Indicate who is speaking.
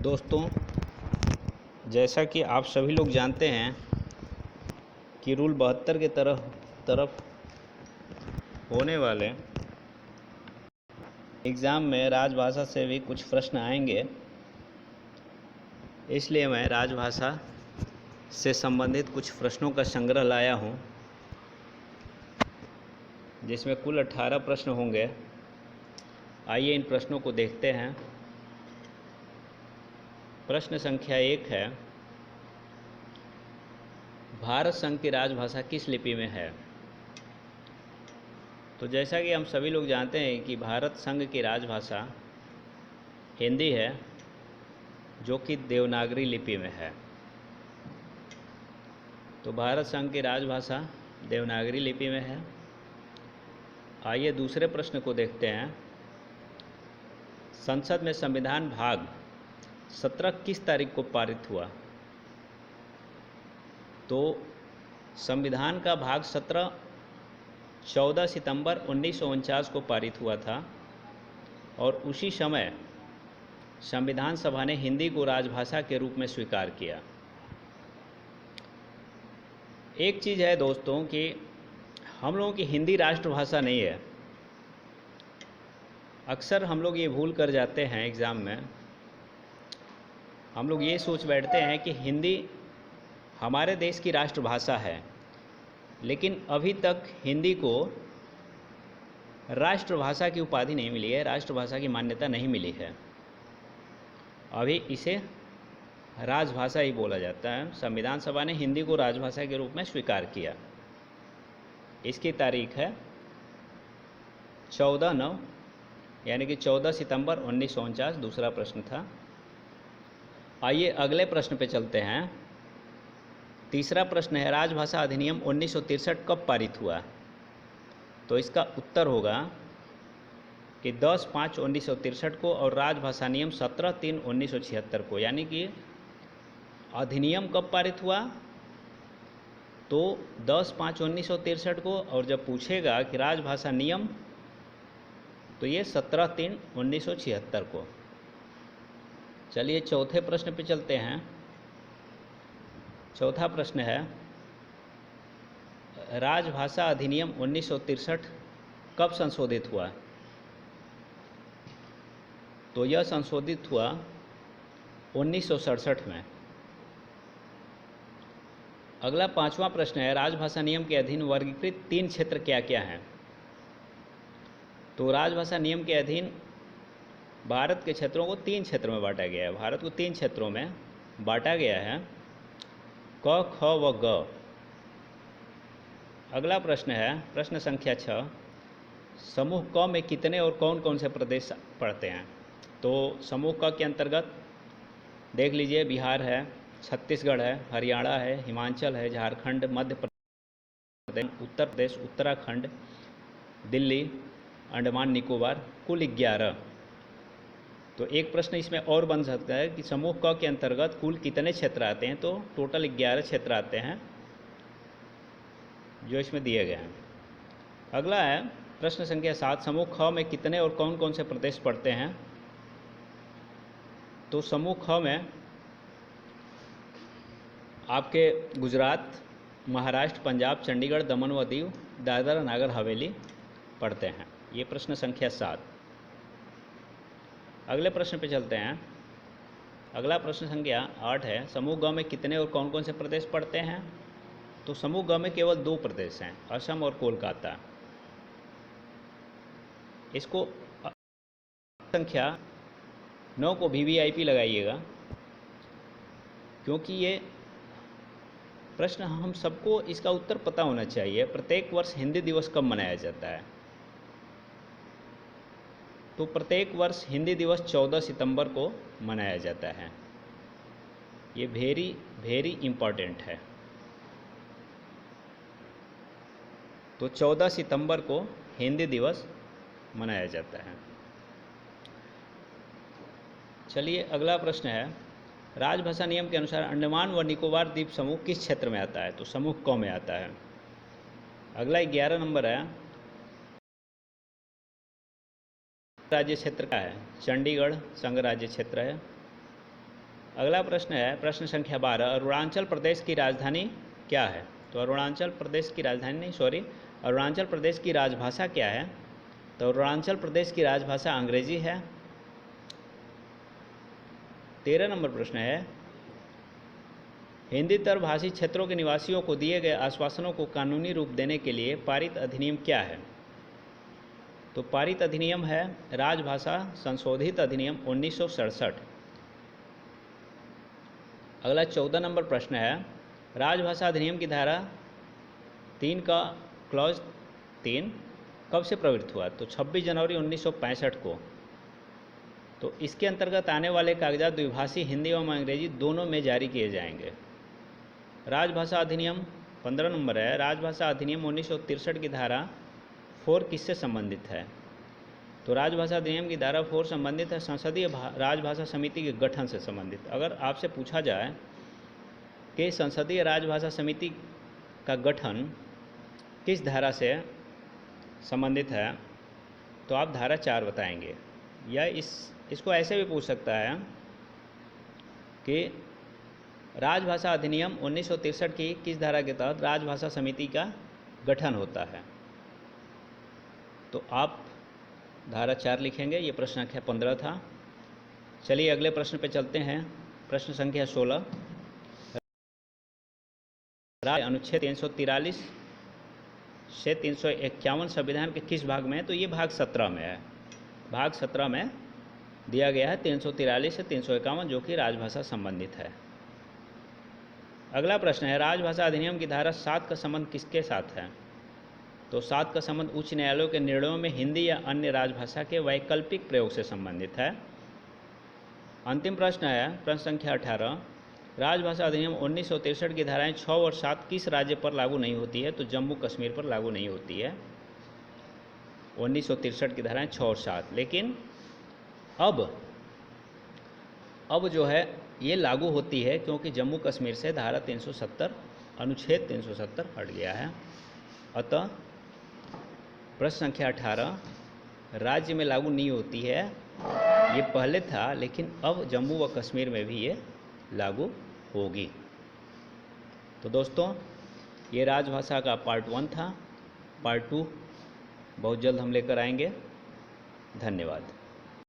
Speaker 1: दोस्तों, जैसा कि आप सभी लोग जानते हैं कि रूल 72 के तरफ होने वाले एग्ज़ाम में राजभाषा से भी कुछ प्रश्न आएंगे। इसलिए मैं राजभाषा से संबंधित कुछ प्रश्नों का संग्रह लाया हूं, जिसमें कुल 18 प्रश्न होंगे। आइए इन प्रश्नों को देखते हैं। प्रश्न संख्या 1 है, भारत संघ की राजभाषा किस लिपि में है? तो जैसा कि हम सभी लोग जानते हैं कि भारत संघ की राजभाषा हिंदी है, जो कि देवनागरी लिपि में है। तो भारत संघ की राजभाषा देवनागरी लिपि में है। आइए दूसरे प्रश्न को देखते हैं। संसद में संविधान भाग 17 किस तारीख को पारित हुआ? तो संविधान का भाग 17 14 सितंबर 1949 को पारित हुआ था और उसी समय संविधान सभा ने हिंदी को राजभाषा के रूप में स्वीकार किया। एक चीज़ है दोस्तों कि हम लोगों की हिंदी राष्ट्रभाषा नहीं है। अक्सर हम लोग ये भूल कर जाते हैं एग्ज़ाम में। हम लोग ये सोच बैठते हैं कि हिंदी हमारे देश की राष्ट्रभाषा है, लेकिन अभी तक हिंदी को राष्ट्रभाषा की उपाधि नहीं मिली है, राष्ट्रभाषा की मान्यता नहीं मिली है। अभी इसे राजभाषा ही बोला जाता है। संविधान सभा ने हिंदी को राजभाषा के रूप में स्वीकार किया। इसकी तारीख है 14/9 यानी कि 14 सितंबर 1949। दूसरा प्रश्न था। आइए अगले प्रश्न पे चलते हैं। तीसरा प्रश्न है, राजभाषा अधिनियम 1963 कब पारित हुआ? तो इसका उत्तर होगा कि 10/5/1963 को और राजभाषा नियम 17/3/1976 को। यानी कि अधिनियम कब पारित हुआ? तो 10/5/1963 को, और जब पूछेगा कि राजभाषा नियम तो ये 17/3/1976 को। चलिए चौथे प्रश्न पे चलते हैं। चौथा प्रश्न है, राजभाषा अधिनियम 1963 कब संशोधित हुआ? तो यह संशोधित हुआ 1967 में। अगला पांचवा प्रश्न है, राजभाषा नियम के अधीन वर्गीकृत 3 क्षेत्र क्या क्या हैं? तो राजभाषा नियम के अधीन भारत के क्षेत्रों को 3 क्षेत्रों में बांटा गया है। भारत को 3 क्षेत्रों में बांटा गया है, क, ख व ग। अगला प्रश्न है, प्रश्न संख्या 6, समूह क में कितने और कौन कौन से प्रदेश पड़ते हैं? तो समूह क के अंतर्गत देख लीजिए, बिहार है, छत्तीसगढ़ है, हरियाणा है, हिमाचल है, झारखंड, मध्य प्रदेश, उत्तर प्रदेश, उत्तराखंड, दिल्ली, अंडमान निकोबार, कुल 11। तो एक प्रश्न इसमें और बन सकता है कि समूह क के अंतर्गत कुल कितने क्षेत्र आते हैं? तो टोटल 11 क्षेत्र आते हैं जो इसमें दिए गए हैं। अगला है प्रश्न संख्या 7, समूह ख में कितने और कौन कौन से प्रदेश पड़ते हैं? तो समूह ख में आपके गुजरात, महाराष्ट्र, पंजाब, चंडीगढ़, दमन व दीव, दादरा नागर हवेली पड़ते हैं। ये प्रश्न संख्या 7। अगले प्रश्न पे चलते हैं। अगला प्रश्न संख्या 8 है, समूह ग में कितने और कौन कौन से प्रदेश पड़ते हैं? तो समूह ग में केवल 2 प्रदेश हैं, असम और कोलकाता। इसको संख्या 9 को VVIP लगाइएगा, क्योंकि ये प्रश्न हम सबको इसका उत्तर पता होना चाहिए। प्रत्येक वर्ष हिंदी दिवस कब मनाया जाता है? तो प्रत्येक वर्ष हिंदी दिवस 14 सितंबर को मनाया जाता है। ये वेरी वेरी इम्पॉर्टेंट है। तो 14 सितंबर को हिंदी दिवस मनाया जाता है। चलिए अगला प्रश्न है, राजभाषा नियम के अनुसार अंडमान व निकोबार द्वीप समूह किस क्षेत्र में आता है? तो समूह क में आता है। अगला 11 नंबर है, राज्य क्षेत्र का है, चंडीगढ़ संघ राज्य क्षेत्र है। अगला प्रश्न है प्रश्न संख्या 12, अरुणाचल प्रदेश की राजधानी क्या है? तो अरुणाचल प्रदेश की राजधानी नहीं, सॉरी, अरुणाचल प्रदेश की राजभाषा क्या है? तो अरुणाचल प्रदेश की राजभाषा अंग्रेजी है। 13 नंबर प्रश्न है, हिंदीतर भाषी क्षेत्रों के निवासियों को दिए गए आश्वासनों को कानूनी रूप देने के लिए पारित अधिनियम क्या है? तो पारित अधिनियम है राजभाषा संशोधित अधिनियम 1967। अगला 14 नंबर प्रश्न है, राजभाषा अधिनियम की धारा 3 का क्लॉज 3 कब से प्रवृत्त हुआ? तो 26 जनवरी 1965 को। तो इसके अंतर्गत आने वाले कागजात द्विभाषी हिंदी एवं अंग्रेजी दोनों में जारी किए जाएंगे। राजभाषा अधिनियम 15 नंबर है, राजभाषा अधिनियम 1963 की धारा 4 किससे संबंधित है? तो राजभाषा अधिनियम की धारा 4 संबंधित है संसदीय राजभाषा समिति के गठन से संबंधित। अगर आपसे पूछा जाए कि संसदीय राजभाषा समिति का गठन किस धारा से संबंधित है, तो आप धारा 4 बताएंगे। या इसको ऐसे भी पूछ सकता है कि राजभाषा अधिनियम 1963 की किस धारा के तहत राजभाषा समिति का गठन होता है, तो आप धारा 4 लिखेंगे। ये प्रश्न संख्या 15 था। चलिए अगले प्रश्न पे चलते हैं। प्रश्न संख्या 16, अनुच्छेद 343 से 351 संविधान के किस भाग में है? तो ये भाग 17 में है। भाग 17 में दिया गया है 343 से 351 जो कि राजभाषा संबंधित है। अगला प्रश्न है, राजभाषा अधिनियम की धारा 7 का संबंध किसके साथ है? तो 7 का संबंध उच्च न्यायालयों के निर्णयों में हिंदी या अन्य राजभाषा के वैकल्पिक प्रयोग से संबंधित है। अंतिम प्रश्न है प्रश्न संख्या 18, राजभाषा अधिनियम 1963 की धाराएं 6 और 7 किस राज्य पर लागू नहीं होती है? तो जम्मू कश्मीर पर लागू नहीं होती है 1963 की धाराएं 6 और 7। लेकिन अब जो है ये लागू होती है क्योंकि जम्मू कश्मीर से धारा 370 अनुच्छेद 370 हट गया है। अतः प्रश्न संख्या 18 राज्य में लागू नहीं होती है। ये पहले था लेकिन अब जम्मू व कश्मीर में भी ये लागू होगी। तो दोस्तों ये राजभाषा का पार्ट 1 था। पार्ट 2 बहुत जल्द हम लेकर आएंगे। धन्यवाद।